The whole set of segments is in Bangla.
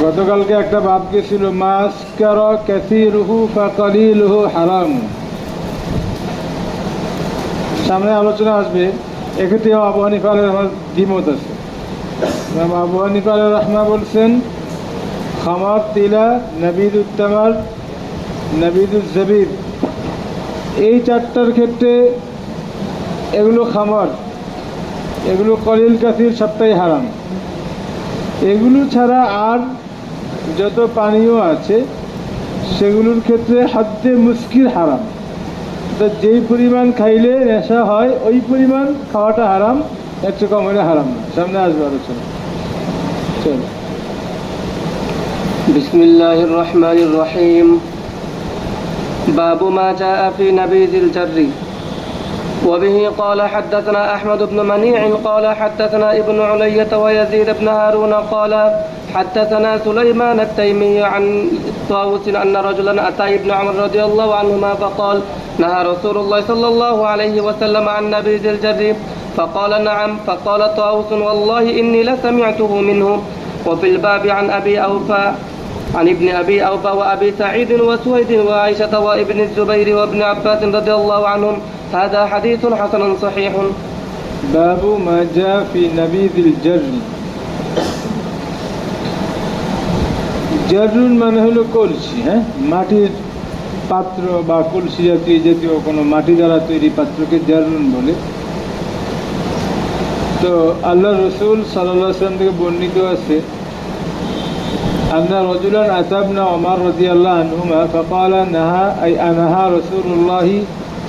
গতকালকে একটা বাক্য ছিল মাসকারা কাসীরুহু ফাকালিলুহু হারাম। সামনে আলোচনা আসবে। এক্ষেত্রে আবু হানিফা আলাইহির রহমার দ্বিমত আছে। আবু হানিফা আলাইহির রহমা বলছেন খামার তিলা, নাবিদুত তামার, নাবিদুজ জাবিব, এই চারটার ক্ষেত্রে এগুলো খামার, এগুলো কলিল কাসির সবটাই হারাম। এগুলো ছাড়া আর যত পানীয় আছে সেগুলোর ক্ষেত্রে হাদ্দে মুস্কির হারাম। তো যেই পরিমাণ খাইলে নেশা হয় ওই পরিমাণ খাওয়াটা হারাম, এর চেয়ে কম হলে হারাম না। সামনে আসবে আলোচনা। চলো। বিসমিল্লাহির রহমানির রহিম। বাবু মা জাআ ফি নাবিযিল জাররি। وبه قال حدثنا أحمد بن منيع قال حدثنا ابن علية ويزيد بن هارون قال حدثنا سليمان التيمي عن طاووس أن رجلا أتى ابن عمر رضي الله عنهما فقال نهى رسول الله صلى الله عليه وسلم عن نبيذ الجر فقال نعم. فقال طاووس والله إني لسمعته منه. وفي الباب عن أبي أوفى عن ابن أبي أوفى وأبي سعيد وسويد وعائشة وابن الزبير وابن عباس رضي الله عنهم. هذا حديث حسن صحيح. باب ما جاء في نبيذ الجر। জাররুন মানে হলো কলসি, মাটির পাত্র বা কলসি জাতীয় কোনো মাটি দ্বারা তৈরি পাত্রকে জাররুন বলে। তো আল্লাহ রসুল সাল্লাল্লাহু আলাইহি ওয়াসাল্লাম থেকে বর্ণিত আছে আন্না রাজুলান আতাবনা ওমর রাদিয়াল্লাহু আনহুমা ফাকালা নাহা রাসূলুল্লাহি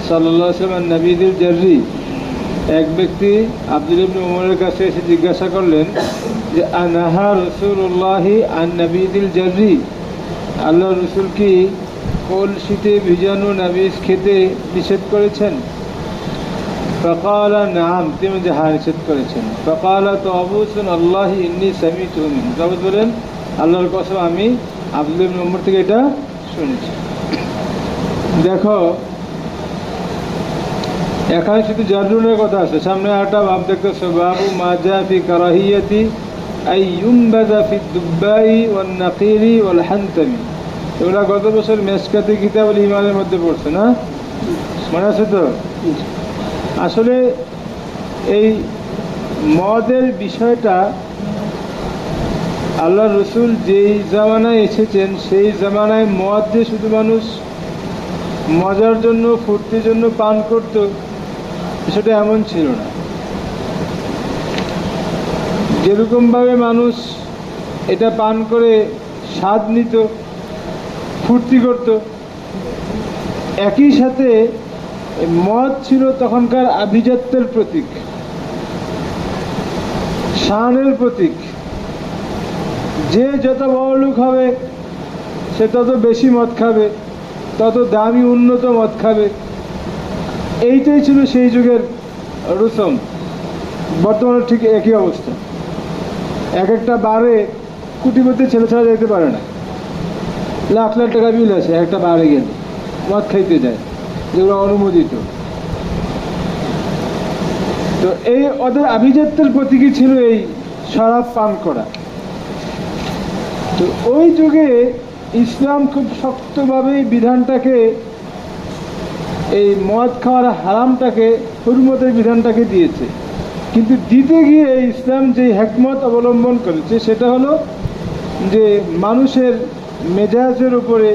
সাল্লাল্লাহু আলাইহি ওয়াসাল্লাম নাবিযিল জাররি। এক ব্যক্তি আব্দুল্লাহ ইবনে ওমরের কাছে এসে জিজ্ঞাসা করলেন যে আনাহা রাসূলুল্লাহি আন নাবিযিল জাররি, আল্লাহ রসুল কি কলসিতে ভিজানো নাবিজ খেতে নিষেধ করেছেন? ফাকালা নাম, তিনি যে হ্যাঁ নিষেধ করেছেন। ফাকালা তাওবুসুন আল্লাহি ইন্নী সামিতুহু মিনহু, তাওবুস বলেন আল্লাহর কসম আমি আব্দুল্লাহ ইবনে ওমর থেকে এটা শুনেছি। দেখো এখানে শুধু জাররুনের কথা আছে, সামনে আরেকটা বাব দেখতেছো বাবু মা জা ফি কারাহিয়াতি আই ইউমবাযা ফি দুব্বাই ওয়ান নাকিরি ওয়াল হানতামি। এগুলা গত বছর মেশকাতি কিতাবুল ঈমানের মধ্যে পড়ছে না, মনে আছে তো? আসলে এই মদের বিষয়টা আল্লাহ রসুল যেই জামানায় এসেছেন সেই জামানায় মদ যে শুধু মানুষ মজার জন্য ফুর্তির জন্য পান করত সেটা এমন ছিল না। যেরকমভাবে মানুষ এটা পান করে স্বাদ নিত, ফুর্তি করত, একই সাথে মদ ছিল তখনকার আভিজাত্যের প্রতীক, শানের প্রতীক। যে যত বড়লোক হবে সে তত বেশি মদ খাবে, তত দামি উন্নত মদ খাবে। এইটাই ছিল সেই যুগের রসম। বর্তমানে ঠিক একই অবস্থা। এক একটা বারে কোটিপতি ছেলে ছাড়া যেতে পারে না, লাখ লাখ টাকা বিল আছে একটা বারে গেলে, মদ খাইতে যায় যেগুলো অনুমোদিত। তো এই ওদের আভিজাত্যের প্রতীকই ছিল এই শরাব পান করা। তো ওই যুগে ইসলাম খুব শক্তভাবে বিধানটাকে, এই মদ খাওয়ার হারামটাকে, হুরমতের বিধানটাকে দিয়েছে। কিন্তু দিতে গিয়ে ইসলাম যে হিকমত অবলম্বন করেছে সেটা হলো যে মানুষের মেজাজের উপরে,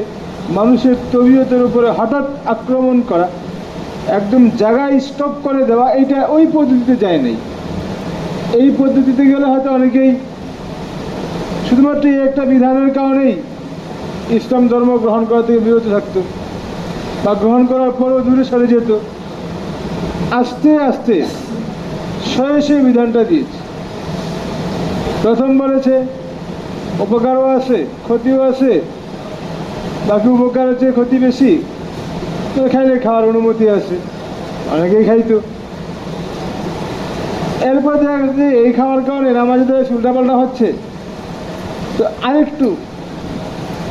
মানুষের তবিয়তের উপরে হঠাৎ আক্রমণ করা, একদম জায়গায় স্টপ করে দেওয়া, এইটা ওই পদ্ধতিতে যায় নাই। এই পদ্ধতিতে গেলে হয়তো অনেকেই শুধুমাত্র এই একটা বিধানের কারণেই ইসলাম ধর্ম গ্রহণ করা থেকে বিরত থাকতো বা গ্রহণ করার পরও দূরে সরে যেত। আস্তে আস্তে সেই বিধানটা দিয়েছে। প্রথম বলেছে উপকারও আছে ক্ষতিও আছে, বাকি উপকার আছে ক্ষতি বেশি, তো খাইলে খাওয়ার অনুমতি আছে, অনেকেই খাইতো। এরপর দেখা গেছে এই খাওয়ার কারণে নামাজে উল্টাপাল্টা হচ্ছে, তো আরেকটু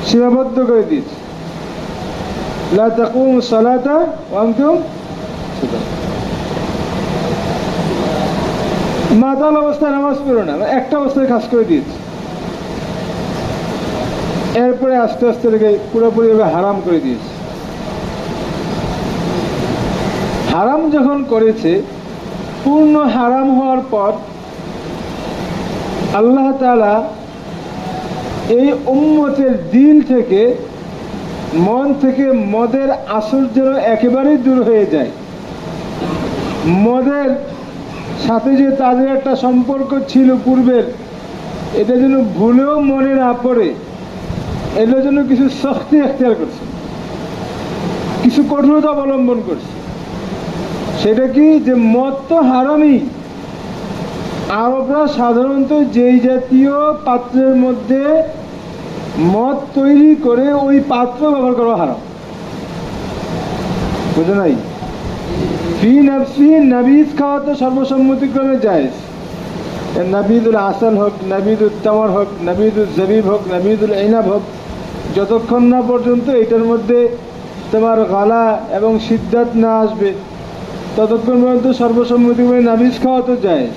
সীমাবদ্ধ করে দিয়েছে। লা তাকুমু সালাতা ওয়া আনতুম সুকারা, মাতাল অবস্থায় নামাজ পড়ো না, একটা অবস্থায় খাস করে দিয়েছে। এরপরে আস্তে আস্তে এটাকে পুরোপুরিভাবে হারাম করে দিয়েছে। হারাম যখন করেছে, পূর্ণ হারাম হওয়ার পর আল্লাহ তাআলা এই উম্মতের দিল থেকে, মন থেকে মদের আসর যেন একেবারেই দূর হয়ে যায়। মদের সাথে যে তাদের একটা সম্পর্ক ছিল পূর্বের, এটা যেন ভুলেও মনে না পড়ে, এটার জন্য কিছু শক্তি এখতিয়ার করছে, কিছু কঠোরতা অবলম্বন করছে। সেটা কি, যে মদ তো হারামই। আরবরা সাধারণত যেই জাতীয় পাত্রের মধ্যে মদ তৈরি করে ওই পাত্র ব্যবহার করা হারাম, বুঝে নাই? ফি নাফসি নাবিজ খাওয়া তো সর্বসম্মতিক্রমে জায়েজ। নাবিদুল আসাল হোক, নাবিদুল তামার হোক, নাবিদুল জবিব হোক, নাবিদুল ইনাব হোক, যতক্ষণ না পর্যন্ত এটার মধ্যে তোমার গালা এবং সিদ্ধাত না আসবে, ততক্ষণ পর্যন্ত সর্বসম্মতিক্রমে নাবিজ খাওয়া তো জায়েজ।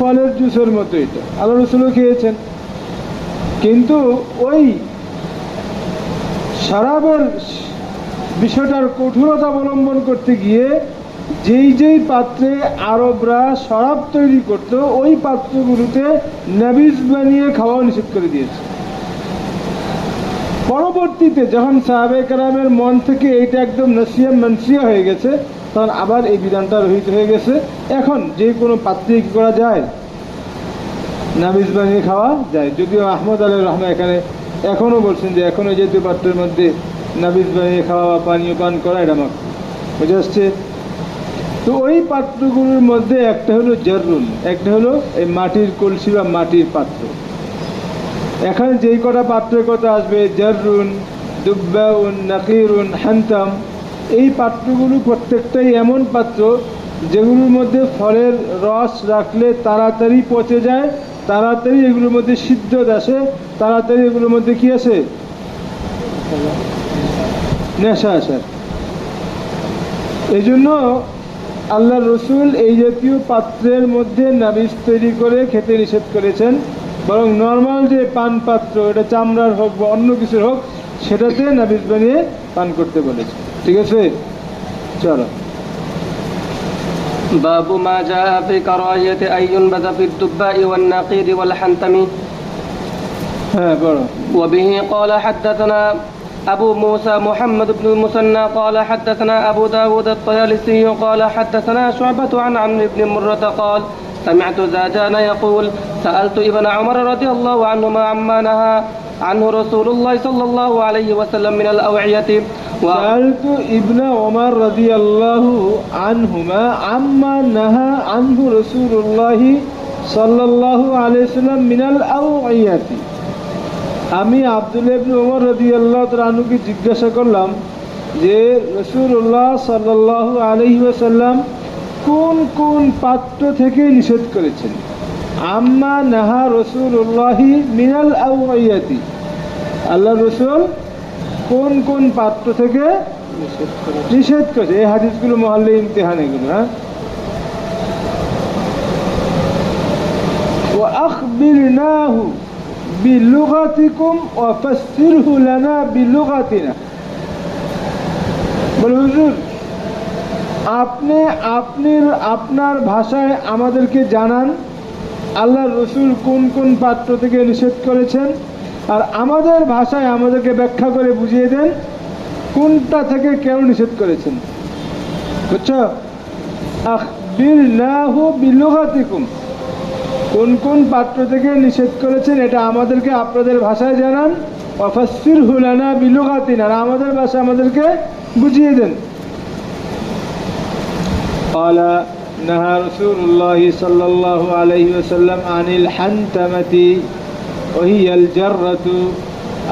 ফলের জুসের মতো এটা আল্লাহ রাসূলও খেয়েছেন। কিন্তু ওই শরাবের বিষয়টার কঠোরতা অবলম্বন করতে গিয়ে যেই যেই পাত্রে আরবরা শরাব তৈরি করত, ওই পাত্রগুলোতে নাবিজ বানিয়ে খাওয়া নিষেধ করে দিয়েছে। পরবর্তীতে যখন সাহাবে কেরামের মন থেকে এইটা একদম নসিয়া মানসিয়া হয়ে গেছে, তখন আবার এই বিধানটা রহিত হয়ে গেছে। এখন যে কোনো পাত্রে কি করা যায়, নাবিজ বানিয়ে খাওয়া যায়। যদিও আহমদ আলী রহমা এখানে এখনও বলছেন যে এখনও যেহেতু পাত্রের মধ্যে নাবিজ বানিয়ে খাওয়া বা পানীয় পান করা এটা মাক বুঝে আসছে। তো ওই পাত্রগুলোর মধ্যে একটা হলো জাররুন, একটা হলো এই মাটির কলসি বা মাটির পাত্র। এখানে যেই কটা পাত্রের কথা আসবে, জাররুন, দুব্বাউন, নাকিরুন, হান্তাম, এই পাত্রগুলো প্রত্যেকটাই এমন পাত্র যেগুলোর মধ্যে ফলের রস রাখলে তাড়াতাড়ি পচে যায়, তাড়াতাড়ি এগুলোর মধ্যে সিদ্ধত আসে, তাড়াতাড়ি এগুলোর মধ্যে কি আসে, নেশা আসে। এই জন্য আল্লাহ রসুল এই জাতীয় পাত্রের মধ্যে নাবিজ তৈরি করে খেতে নিষেধ করেছেন। বরং নর্মাল যে পান পাত্র, এটা চামড়ার হোক বা অন্য কিছুর হোক, সেটাতে নাবিজ বানিয়ে পান করতে বলেছে। ঠিক আছে, চলো। باب ما جاء في كراهية أن ينبذ في الدباء والنقير والحنتم. হ্যাঁ, বলো। وبه قال حدثنا أبو موسى محمد بن المثنى قال حدثنا أبو داود الطيالسي قال حدثنا شعبة عن عمرو بن مرة قال سمعت زاجان يقول سألت ابن عمر رضي الله عنهما عما نهى عنه رسول الله صلى الله عليه وسلم من الأوعية. سألت ابن عمر رضي الله عنهما عما نهى عنه رسول الله صلى الله عليه وسلم من الأوعية. আমি আব্দুল্লাহ ইবনে ওমর রাদিয়াল্লাহু তাআলা আনহুকে জিজ্ঞাসা করলাম যে রাসূলুল্লাহ সাল্লাল্লাহু আলাইহি ওয়াসাল্লাম কোন কোন পাত্র থেকে নিষেধ করেছেন। আম্মা নাহা রাসূলুল্লাহি মিনাল আওয়াইয়াতি, আল্লাহ রাসূল কোন কোন পাত্র থেকে নিষেধ করেছে। এই হাদিসগুলো মহল্লে ইমতিহান, এগুলো। হ্যাঁ, ওয়া আখবিরনাহু বিলুগাতিকুম ওয়া ফাসসিরহু লানা বিলুগাতিনা। বলে হুজুর, আপনি আপনার ভাষায় আমাদেরকে জানান আল্লাহর রসুল কোন কোন পাত্র থেকে নিষেধ করেছেন, আর আমাদের ভাষায় আমাদেরকে ব্যাখ্যা করে বুঝিয়ে দেন কোনটা থেকে কেন নিষেধ করেছেন। বুঝছো? আখবিরনাহু বিলুগাতিকুম, কোন কোন পাত্র থেকে নিষেধ করেছেন এটা আমাদেরকে আপনাদের ভাষায় জানান। ওয়া ফাসসিরহু লানা বিলুগাতিনা, আর আমাদের ভাষা আমাদেরকে বুঝিয়ে দেন। قال نهى رسول الله صلى الله عليه وسلم عن الحنتمة وهي الجرة.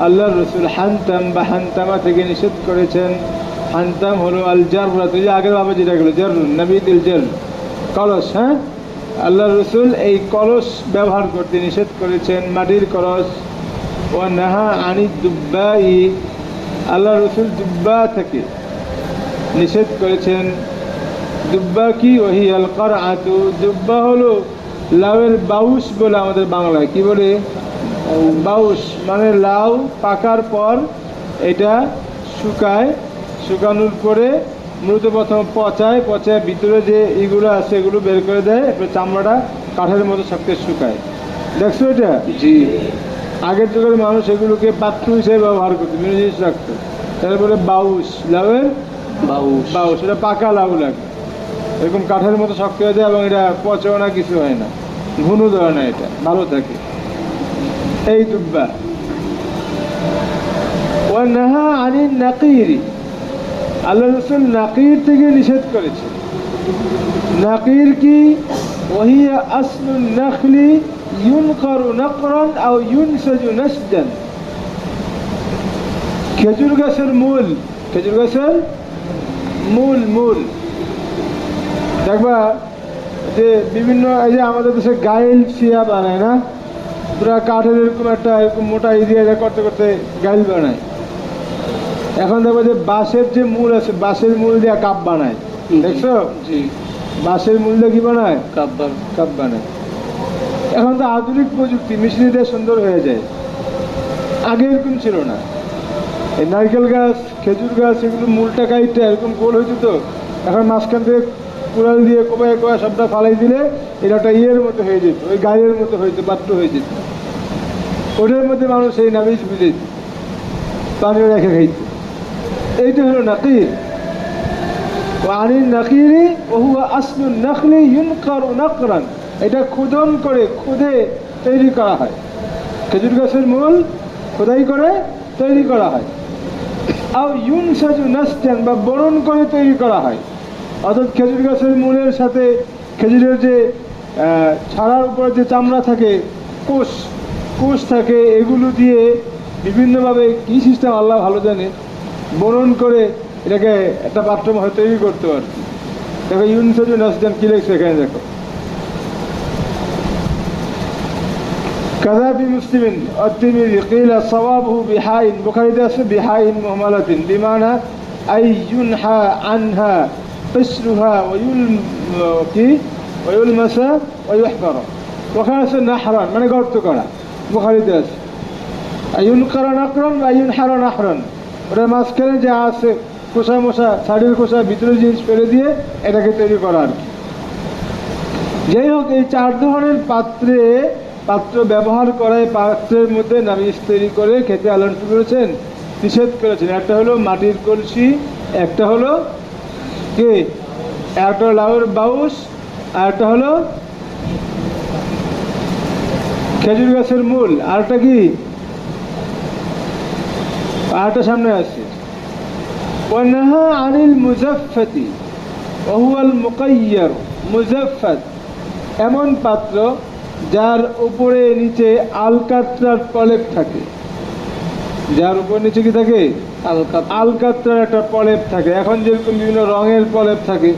আল্লাহ রসুল হান্তাম বা হান্তামা থেকে নিষেধ করেছেন। হান্তাম হলো আল জাররাত, যে আগের ভাবে যেটা গেল জাররুন, নাবিদুল জার, কলস। হ্যাঁ, আল্লাহ রসুল এই কলস ব্যবহার করতে নিষেধ করেছেন, মাটির কলস। ও নাহা আনি দুব্বাই, আল্লাহ রসুল দুব্বা থেকে নিষেধ করেছেন। দুব্বা কি? ওহি আল কারআতু, দুব্বা হলো লাউয়ের বাউস বলে আমাদের বাংলায় কি বলে, বাউস মানে লাউ পাকার পর এটা শুকায়, শুকানোর পরে মূলত প্রথম পচায়, ভিতরে যে এগুলো আছে এগুলো বের করে দেয়, এরপর চামড়াটা কাঠের মতো শক্ত শুকায়। দেখছো এটা? জি। আগের যুগের মানুষ এগুলোকে পাত্র হিসেবে ব্যবহার করতো, বিভিন্ন জিনিস রাখতো। তারপরে বাউস, লাউয়ের বাউস, এটা পাকা লাউ লাগে, এরকম কাঠের মতো শক্ত হয়ে যায় এবং এটা পচেও না, কিছু হয় না, ঘুনু ধরে না, এটা ভালো থাকে। এই দুব্বা ও নাহা আনিন নাকিরি, আল্লাহ রসুল নাকির থেকে নিষেধ করেছে। নাকির কি? ওহিয়া আসলুন নাখলি ইউনকারু নাকরান আও ইউনসাজু নাসজান। খেজুর গাছের মূল, খেজুর গাছের মূল দেখবা যে বিভিন্ন, এই যে আমাদের দেশে গাইল শিয়া বানায় না, পুরা কাঠের এরকম একটা এরকম মোটা এরিয়া করতে করতে গাইল বানায়। এখন দেখবো যে বাঁশের যে মূল আছে, বাঁশের মূল দিয়ে কাপ বানায়, দেখছো? জি। বাঁশের মূল দিয়ে কি বানায়? কাপ বানায়। এখন তো আধুনিক প্রযুক্তি, মেশিনে দিয়ে সুন্দর হয়ে যায়, আগে এরকম ছিল না। এই নারকেল গাছ, খেজুর গাছ, এগুলো মূলটা কাইটে এরকম গোল হয়ে যেত, এখন মাঝখান থেকে কুড়াল দিয়ে কোবায় সবটা ফালাই দিলে এটা একটা ইয়ের মতো হয়ে যেত, ওই গায়ের মতো হয়ে যেত, পাত্র হয়ে যেত। ওটার মধ্যে মানুষ এই নামিজ বুঝে পানিও রেখে খাইত। এইটা হলো নাকির। আনিন নাকিরি ওহুয়া আসলুন নাখলি ইউনকারু নাকরান, এটা খোদন করে, খুদে তৈরি করা হয়। খেজুর গাছের মূল খোদাই করে তৈরি করা হয়। আও ইউনসাজু নাসজান, বা বরণ করে তৈরি করা হয়। অর্থাৎ খেজুর গাছের মূলের সাথে খেজুরের যে ছাড়ার উপরে যে চামড়া থাকে, কোষ থাকে, এগুলো দিয়ে বিভিন্নভাবে কী সিস্টেম আল্লাহ ভালো জানে, বরণ করে এটাকে একটা পাত্র তৈরি করতে পারে। দেখো ইউনসাজু নাসজান কি লেখছে এখানে, দেখো كذا في مسلم الترمذي قيل صوابه بحاء، بخاري আছে بحاء مهملة بمعنى أي ينحى عنها قشرها ويلمس ويحفر، ওখানে আছে নাহরান মানে গর্ত করা, বুখারীতে আছে আইয়ুনকারা নাকরান বা আইয়ুনহারা নাহরান, ওটা মাঝখানে যা আছে খোসা মোসা, শাড়ির খোসা, ভিতরে জিনিস ফেলে দিয়ে এটাকে তৈরি করা আর কি। যাই হোক, এই 4 ধরনের পাত্র ব্যবহার করায় পাত্রের মধ্যে নামিজ তৈরি করে খেতে আল্লাহ করেছেন, নিষেধ করেছেন। একটা হলো মাটির কলসি, একটা হলো কি, একটা লাউর বাউস, আর একটা হলো খেজুর গাছের মূল, আর একটা কি, আরটা সামনে আছে ওয়ানাহা আনিল মুজাফফাতি ওহুয়াল মুকায়্যার। মুজাফফাত এমন পাত্র যার উপরে নিচে আলকাতরার প্রলেপ থাকে, যার উপর নিচে কি থাকে, আলকাতরার একটা প্রলেপ থাকে। এখন যেরকম বিভিন্ন রঙের প্রলেপ থাকে,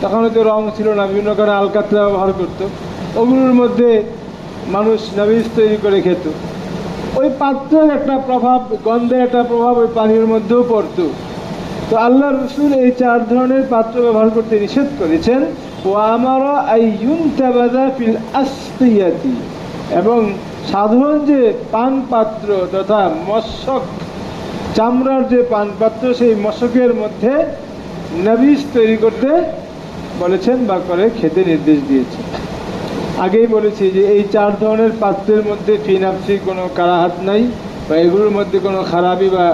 তখন হয়তো রং ছিল না, বিভিন্ন কারণে আলকাতরা ব্যবহার করতো, ওগুলোর মধ্যে মানুষ নামিজ তৈরি করে খেত। ওই পাত্রের একটা প্রভাব, গন্ধের একটা প্রভাব ওই পানির মধ্যেও পড়তো। তো আল্লাহ রসুল এই 4 ধরনের পাত্র ব্যবহার করতে নিষেধ করেছেন। এবং সাধারণ যে পান পাত্র তথা মশক, চামড়ার যে পান পাত্র, সেই মশকের মধ্যে নাবিজ তৈরি করতে বলেছেন বা করে খেতে নির্দেশ দিয়েছেন। আগেই বলেছি যে এই 4 ধরনের পাত্রের মধ্যে ফি নাফসি কোনো কারাহাত নাই, বা এগুলোর মধ্যে কোনো খারাপি বা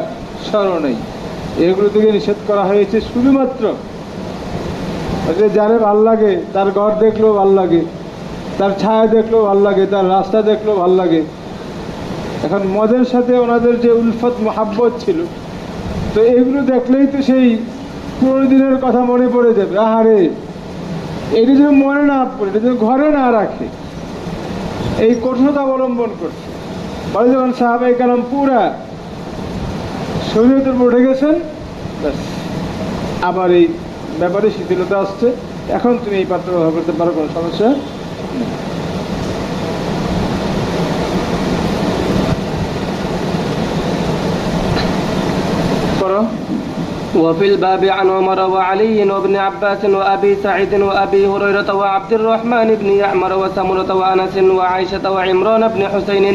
সর নেই। এগুলো থেকে নিষেধ করা হয়েছে শুধুমাত্র যারে ভাল লাগে, তার ঘর দেখলেও ভাল লাগে, তার ছায়া দেখলেও ভাল লাগে, তার রাস্তা দেখলেও ভাল লাগে। এখন মদের সাথে ওনাদের যে উলফত মোহাব্বত ছিল, তো এগুলো দেখলেই তো সেই পুরোনো দিনের কথা মনে পড়ে যাবে। আহারে, এটা যেন মনে না পড়ে, এটা যেন ঘরে না রাখে, এই কঠোরতা অবলম্বন করছে। বলে যখন সাহাবায়ে কেরাম পুরা শরীয়তের উপর উঠে গেছেন, ব্যাস আবার এই ব্যাপারে শিথিলতা আসছে, এখন তুমি এই পাত্র ব্যবহার করতে পারো, কোনো সমস্যা নেই। করো। وفي الباب عن عمر وعلي وابن عباس وأبي سعيد وأبي هريرة وعبد الرحمن بن يعمر وسمرة وأنس وعائشة وعمران بن حسين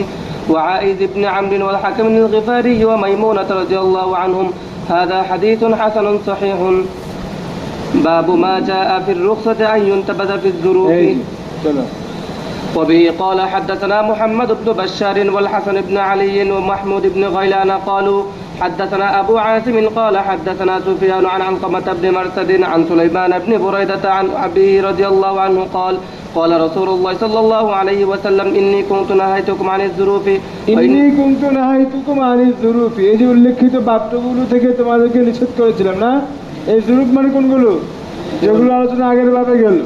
وعائذ بن عمرو والحكم الغفاري وميمونة رضي الله عنهم. هذا حديث حسن صحيح. باب ما جاء في الرخصة أن ينتبذ في الظروف. চলো وبه قال حدثنا محمد بن بشار والحسن بن علي ومحمود بن غيلان قالوا حدثنا أبو عاصم قال حدثنا سفيان عن علقمة بن مرثد عن سليمان بن بريدة عن أبيه رضي الله عنه قال قال رسول الله صلى الله عليه وسلم إني كنت نهيتكم عن الظروف ইন্নী কুনতু নাহাইতুকুম আনিজ যুরুফি, এই যে উল্লেখিত বাক্যগুলো থেকে তোমাদেরকে নিষেধ করেছিলাম না। এই যুরুফ মানে কোনগুলো, যেগুলো আলোচনা আগের ভাবে গেল,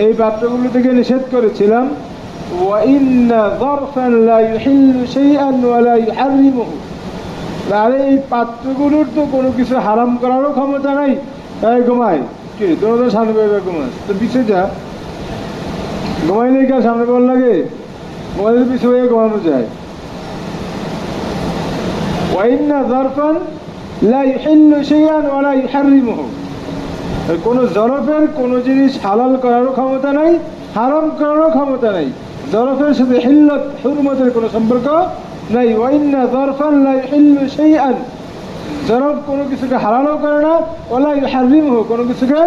এই বাক্যগুলো থেকে নিষেধ করেছিলাম। ওয়া ইন্না যারফান লা ইউহিল্লু শাইআন ওয়া লা ইউহাররিমুহু, আর এই পাত্রগুলোর তো কোনো কিছু হারাম করারও ক্ষমতা নাই। এই ঘুমায় কি তোর সামনে ঘুমাস তো পিছিয়ে যা, ঘুমাইলে কি আর সামনে বল লাগে, ঘুমাইলে পিছিয়ে হয়ে ঘুমানো যায়। ওয়াইন্না যারফান লা ইউহিল্লু শাইআন ওয়া লা ইউহাররিমুহু, কোনো জরফের কোনো জিনিস হালাল করারও ক্ষমতা নাই, হারাম করারও ক্ষমতা নাই। জরফের সাথে হিল্লত হুরমতের কোনো সম্পর্ক নাই। ওয়াইন্না যারফান লা ইউহিল্লু শাইআন, জরফ কোনো কিছুকে হালালও করে না, ওয়ালা ইউহাররিমুহু কোনো কিছুকে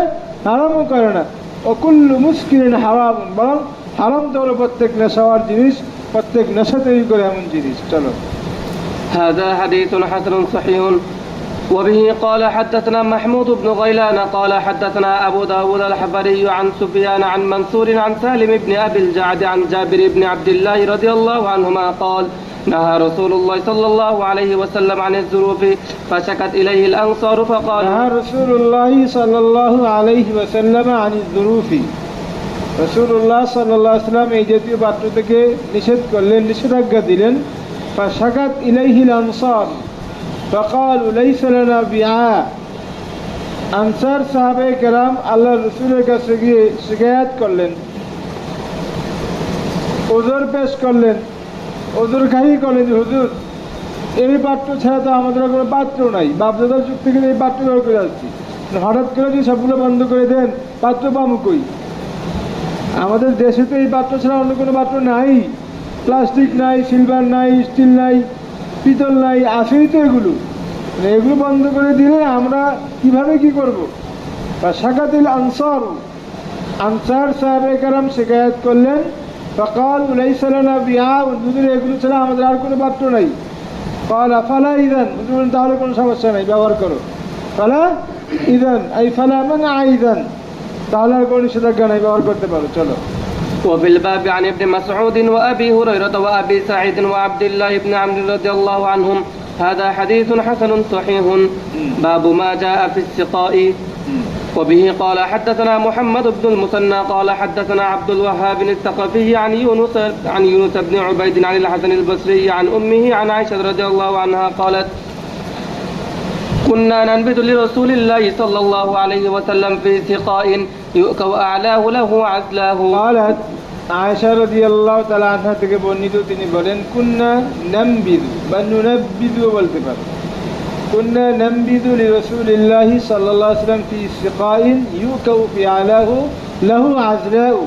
হারামও করে না। ওকুল্লু মুসকিরিন হারাম, বরং হারাম তো হলো প্রত্যেক নেশাওয়ার জিনিস, প্রত্যেক নেশা তৈরি করে এমন জিনিস। চলো هذا حديث حسن صحيح. وبه قال حدثنا محمود بن غيلان قال حدثنا أبو داود الحفري عن سفيان عن منصور عن سالم بن أبي الجعد عن جابر بن عبد الله رضي الله عنهما قال نهى رسول الله صلى الله عليه وسلم عن الظروف فشكت إليه الأنصار فقال نهى رسول الله صلى الله عليه وسلم عن الظروف, রাসূলুল্লাহ সাল্লাল্লাহু আলাইহি ওয়াসাল্লাম এই জাতীয় পাত্র থেকে নিষেধ করলেন, নিষেধাজ্ঞা দিলেন। ফাশাকাত ইলাইহিল আনসার ফাকালু লাইসা লানা বিআ, আনসার সাহাবায়ে কেরাম আল্লাহর রাসূলের কাছে গিয়ে শিকায়াত করলেন, ওজর পেশ করলেন, ওজর খাহি করলেন, হুজুর এই পাত্র ছাড়া তো আমাদের কোনো পাত্র নাই, বাপদাদার যুগ থেকে এই পাত্র ব্যবহার করে আসছি, হঠাৎ করে যদি সবগুলো বন্ধ করে দেন পাত্র পাবো কই? আমাদের দেশে তো এই পাত্র ছাড়া অন্য কোনো পাত্র নাই, প্লাস্টিক নাই, সিলভার নাই, স্টিল নাই, পিতল নাই, আসেই তো এগুলো। এগুলো বন্ধ করে দিলে আমরা কিভাবে কি করব? বা শাকাতিল আনসার, আনসার সাহাবায়ে কেরাম শিকায়াত করলেন, ফাকাল লাইসা লানা বিআ, হুজুর এগুলো ছাড়া আমাদের আর কোনো পাত্র নাই। ক্বালা ফালা ইযান, হুজুর তাহলে কোনো সমস্যা নাই, ব্যবহার করো। ফালা ইযান আই ফালা মানআ ইযান, তাহলে আর কোনো নিষেধাজ্ঞা নাই, ব্যবহার করতে পারো। চলো وفي الباب عن ابن مسعود وأبي هريرة وأبي سعيد وعبد الله بن عمرو رضي الله عنهم. هذا حديث حسن صحيح. باب ما جاء في السقاء. وبه قال حدثنا محمد بن المثنى قال حدثنا عبد الوهاب الثقفي عن يونس بن عبيد عن الحسن البصري عن أمه عن عائشة رضي الله عنها قالت كنا ننبت لرسول الله صلى الله عليه وسلم في سقاء يؤكل أعلاه له عزلاه. قالت আয়েশা রাদিয়াল্লাহু তাআলা আনহা থেকে বর্ণিত, তিনি বলেন কুন্না নামবিদু বা নুনাব্বিদু বলতে পারেন। কুন্না নামবিদু লিরাসূলিল্লাহি সাল্লাল্লাহু আলাইহি ওয়াসাল্লাম ফি সিকাইন ইউকাউ ফি আলাহু লাহু আজলাউ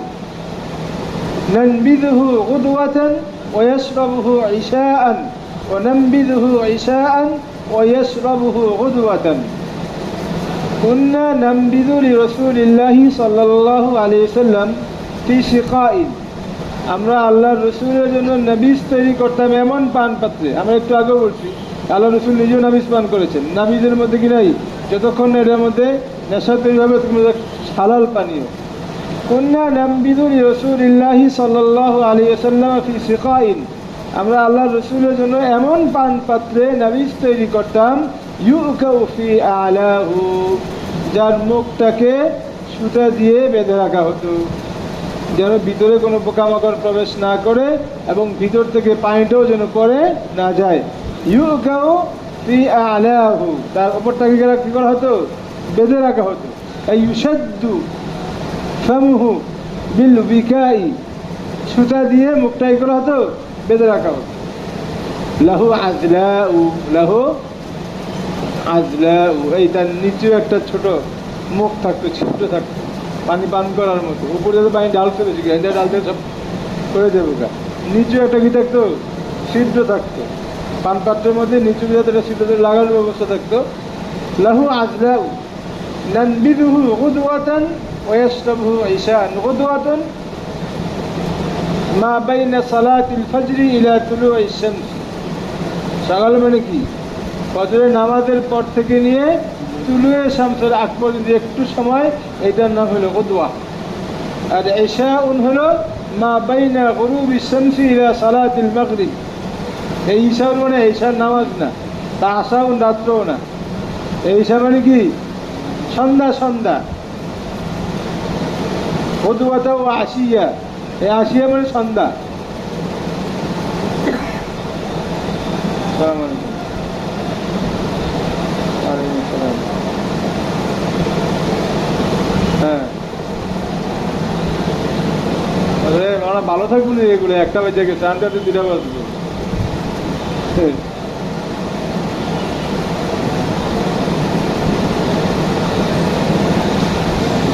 নানবিদুহু গুদওয়াতান ওয়া ইয়াশরাবুহু ইশাআন ওয়া নানবিদুহু ইশাআন ওয়া ইয়াশরাবুহু গুদওয়াতান। কুন্না নামবিদু লিরাসূলিল্লাহি সাল্লাল্লাহু আলাইহি ওয়াসাল্লাম ফি সিকাইন, আমরা আল্লাহর রসুলের জন্য নাবিজ তৈরি করতাম এমন পান পাত্রে। আমরা একটু আগেও বলছি আল্লাহ রসুল নিজেও নাবিজ পান করেছেন। নাবিজের মধ্যে কি নাই, যতক্ষণ না এটার মধ্যে নেশা তৈরি হবে ততক্ষণ হালাল পানীয়। কুন্না নামবিদু লিরাসূলিল্লাহি সাল্লাল্লাহু আলাইহি ওয়াসাল্লাম ফি সিকাইন, আমরা আল্লাহর রসুলের জন্য এমন পান পাত্রে নাবিজ তৈরি করতাম ইউকাউ ফি আলাহু, যার মুখটাকে সুতা দিয়ে বেঁধে রাখা হতো, যেন ভিতরে কোনো পোকামাকড় প্রবেশ না করে এবং ভিতর থেকে পানিটাও যেন পড়ে না যায়। ইউকাউ ফি আলাহু, তার উপরটাকে কি করা হতো, বেঁধে রাখা হতো। ইউশাদ্দু ফামুহু বিল বিকাই, সুতা দিয়ে মুখটাই করা হতো, বেঁধে রাখা হতো। লাহু আজলাউ, লাহু আজলাউ, এই তার নিচেও একটা ছোট মুখ থাকতো, ছোট থাকতো, পানি পান করার মতো। উপরে তো পানি ডালতে বেশি, ডালতে সব করে দেবো গা। নিচেও একটা কি থাকতো, ছিদ্র থাকতো, পান পাত্রের মধ্যে নিচু বিধাতে ছিদ্র লাগানোর ব্যবস্থা থাকতো। লাহু আজলাউ নানবিদুহু গুদওয়াতান ওয়া ইয়াশরাবুহু ঈশাআন। গুদওয়াতান মা বাইনা সালাতিল ফজরি ইলা তুলুইশ শামস। সকাল মানে কি? ফজরের নামাজের পর থেকে নিয়ে তুলুয়ে শামসের আগ পর্যন্ত একটু সময়, এটার নাম হলো গুদওয়া। আর ঈশাউন হলো মা বাইনা গুরুবিশ শামসি ইলা সালাতিল মাগরিব। এই ঈশাউন মানে ঈশার নামাজ না, তা আশাউন রাত্রও না। এই ঈশা মানে কি? সন্ধ্যা সন্ধ্যা। গুদওয়াতা ও আশিয়া, এই আশিয়া মানে সন্ধ্যা। আসসালামু আলাইকুম। ওয়ালাইকুম আসসালাম। হ্যাঁ, আমরা ভালো থাকবো না, এগুলো একটা বেজে গেছে, আনটাতে দুটা বাজবে।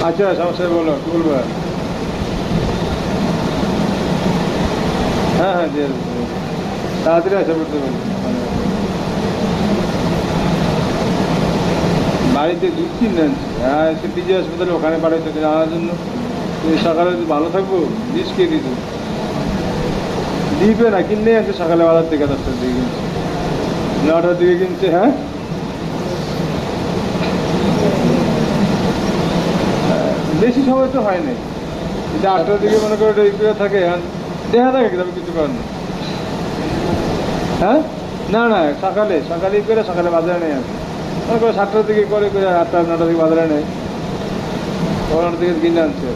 আচ্ছা, সমস্যা বলো, কি বলবো? হ্যাঁ হ্যাঁ, দিয়ে দেবো। তাড়াতাড়ি আসা পড়তে পারি। বাড়িতে 2-3 আনছি, হ্যাঁ, সে পিজি হাসপাতালে ওখানে পাঠাইতে আনার জন্য। সকালে ভালো থাকবো, ডিস কে দিত দিবে না, কিনলে আছে সকালে বাজার থেকে 10টার দিকে কিনছে, 9টার দিকে কিনছে। হ্যাঁ, বেশি সময় তো হয় নাই, এটা 8টার দিকে মনে করো এটা থাকে, দেখা থাকে তবে কিছু করার নেই। হ্যাঁ, না না, সকালে করে সকালে বাজারে নেই আসে, মনে করো 7টার দিকে করে 8টা 9টার দিকে বাজারে নেই, 9টার দিকে কিনে আনছে।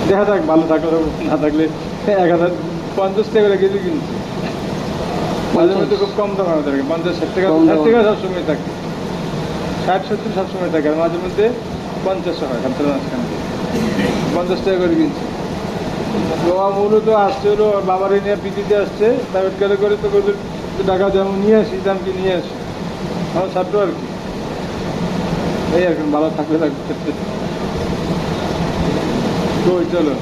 দেখা যাক, ভালো থাকলে, না থাকলে 1050 টাকা করে কেজি কিনছে। মাঝে মধ্যে খুব কম দাম আমাদের, 50-60 টাকা, 60 টাকা সবসময় থাকে, 60-70 সবসময় থাকে, আর মাঝে মধ্যে 50 হয়, 50 টাকা করে কিনছে। তো মূলত আসছে হলো বাবারে নিয়ে পিটিতে আসছে, প্রাইভেট গাড়ি করে, তো টাকা যেমন নিয়ে আসি দামকে নিয়ে আসি, আমার ছাত্র আর কি, এই আর কি, ভালো থাকলে থাকবে। তো চলো।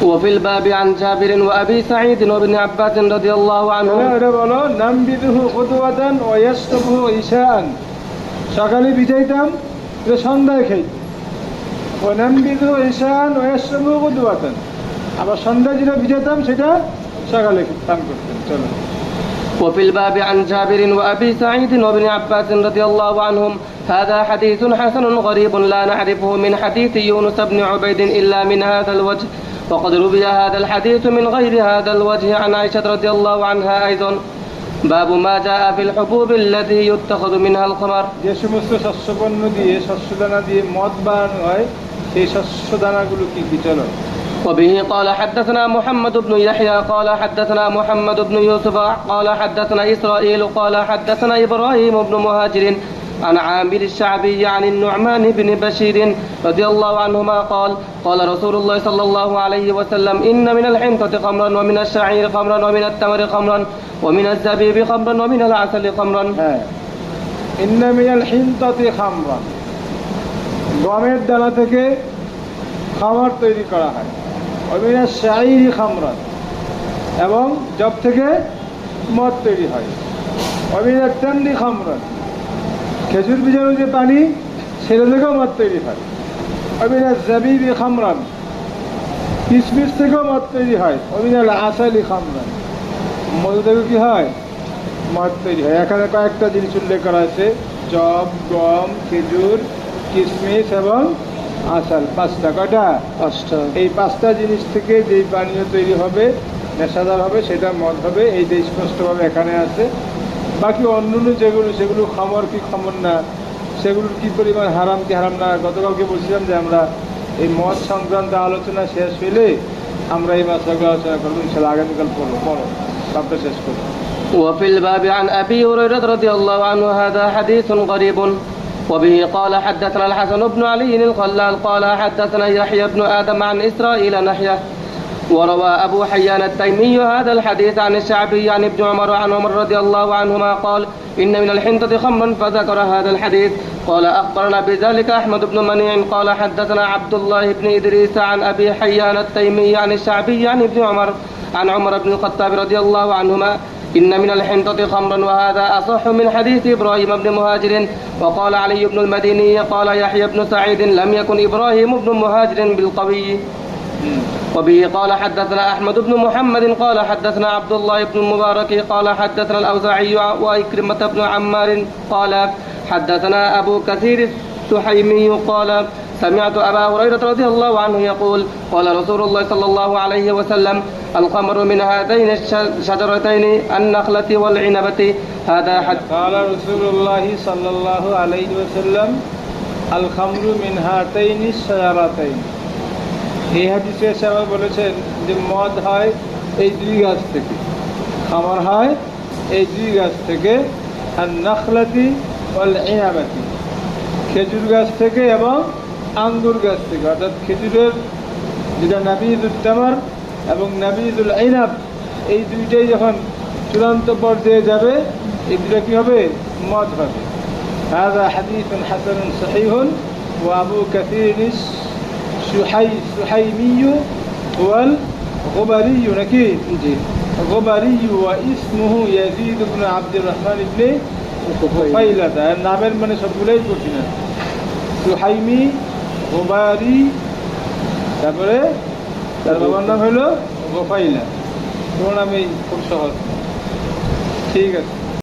وفي الباب عن جابر وأبي سعيد وابن عباس رضي الله عنهم এটা বলো, নামবিদুহু গুদওয়াতান ওয়া ইয়াশরাবুহু ঈশাআন। সকালে ভিজাইতাম, এটা সন্ধ্যায় খাইতাম। ওয়া নামবিদুহু ঈশাআন ওয়া ইয়াশরাবুহু গুদওয়াতান। আবার সন্ধ্যায় যেটা ভিজাইতাম সেটা সকালে পান করতেন। চলো। وفي الباب عن جابر وأبي سعيد وابن عباس رضي الله عنهم هذا حديث حسن غريب لا نعرفه من حديث يونس بن عبيد إلا من هذا الوجه، وقد روي هذا الحديث من غير هذا الوجه عن عائشة رضي الله عنها أيضا. باب ما جاء في الحبوب التي يتخذ منها الخمر. যে সমস্ত শস্যপণ্য দিয়ে, শস্যদানা দিয়ে মদ বানানো হয়, সেই শস্যদানাগুলো কি কি? চলো। وبه قال حدثنا محمد بن يحيى قال حدثنا محمد بن يوسف قال حدثنا إسرائيل قال حدثنا إبراهيم بن مهاجر عن عامر الشعبي عن النعمان بن بشير رضي الله عنهما قال قال رسول الله صلى الله عليه وسلم إن من الحنطة خمرا ومن الشعير خمرا ومن التمر خمرا ومن الزبيب خمرا ومن العسل خمرا. হ্যাঁ, ইন্না মিনাল হিনতাতি খামরান, গমের দানা থেকে খামার তৈরি করা হয়। ওয়া মিনাশ শাঈরি খামরান, এবং জব থেকে মদ তৈরি হয়। ওয়া মিনাত তামরি খামরান, খেজুর বীজের যে পানি, সেটা থেকেও মদ তৈরি হয়। ওয়া মিনাজ জাবিবি খামরান, কিশমিশ থেকেও মদ তৈরি হয়। ওয়া মিনাল আসালি খামরান, মধু থেকে কি হয়? মদ তৈরি হয়। এখানে কয়েকটা জিনিস উল্লেখ করা আছে, জব, গম, খেজুর, কিশমিশ এবং আসাল। 5টা। কয়টা? 5টা। এই 5টা জিনিস থেকে যেই পানীয় তৈরি হবে, নেশাদার হবে, সেটা মদ হবে, এইটা স্পষ্টভাবে এখানে আছে। বাকি অন্যান্য যেগুলো, সেগুলো খামর কি খামর না, সেগুলোর কি পরিমাণ হারাম কি হারাম না, গতকালকে বলছিলাম যে আমরা এই মদ সংক্রান্ত আলোচনা শেষ হলে আমরা এই মাসলাগুলো আলোচনা করবো ইনশাআল্লাহ। আগামীকাল পড়ো, সবটা শেষ করবো। وفي الباب عن أبي هريرة رضي الله عنه هذا حديث غريب. وبه قال حدثنا الحسن بن علي الخلال قال حدثنا يحيى بن آدم عن إسرائيل نحية وروى أبو حيان التيمي هذا الحديث عن الشعبي عن ابن عمر وعن عمر رضي الله عنهما قال إن من الحنطة خمرا فذكر هذا الحديث. قال أخبرنا بذلك أحمد بن منيع قال حدثنا عبد الله بن إدريس عن أبي حيان التيمي عن الشعبي عن ابن عمر عن عمر بن الخطاب رضي الله عنهما إن من الحنطة خمرا وهذا أصح من حديث إبراهيم بن مهاجر. وقال علي بن المديني قال يحيى بن سعيد لم يكن إبراهيم بن مهاجر بالقوي. وبه قال حدثنا أحمد بن محمد قال حدثنا عبد الله بن المبارك قال حدثنا الأوزاعي وإكرمة بن عمار قال حدثنا أبو كثير السحيمي قال سمعت أبا هريرة رضي الله عنه يقول قال رسول الله صلى الله عليه وسلم الخمر من هاتين الشجرتين النخلة والعنبة. هذا قال رسول الله صلى الله عليه وسلم الخمر من هاتين الشجرتين। এই হাদিসে সাহেব বলেছেন যে মদ হয় এই দুই গাছ থেকে, খামার হয় এই দুই গাছ থেকে, আর নাখলাতি ওয়াল ইনাবাতি খেজুর গাছ থেকে এবং আঙ্গুর গাছ থেকে, অর্থাৎ খেজুরের যেটা নাবিজুল তামার এবং নাবিজুল ইনাব এই দুইটাই যখন চূড়ান্ত পর্যায়ে যাবে এই দুটো কী হবে? মদ হবে। هذا حديث حسن صحيح وأبو كثير السحيمي هو الغبري نكيد غبري واسمه يزيد بن عبد الرحمن بن غفيلة নামের মানে সবগুলোই কঠিন। সুহাইমি, গোবারি, তারপরে তার বাবার নাম হলো গোফাইলা। তোমার নাম এই খুব সহজ। ঠিক আছে।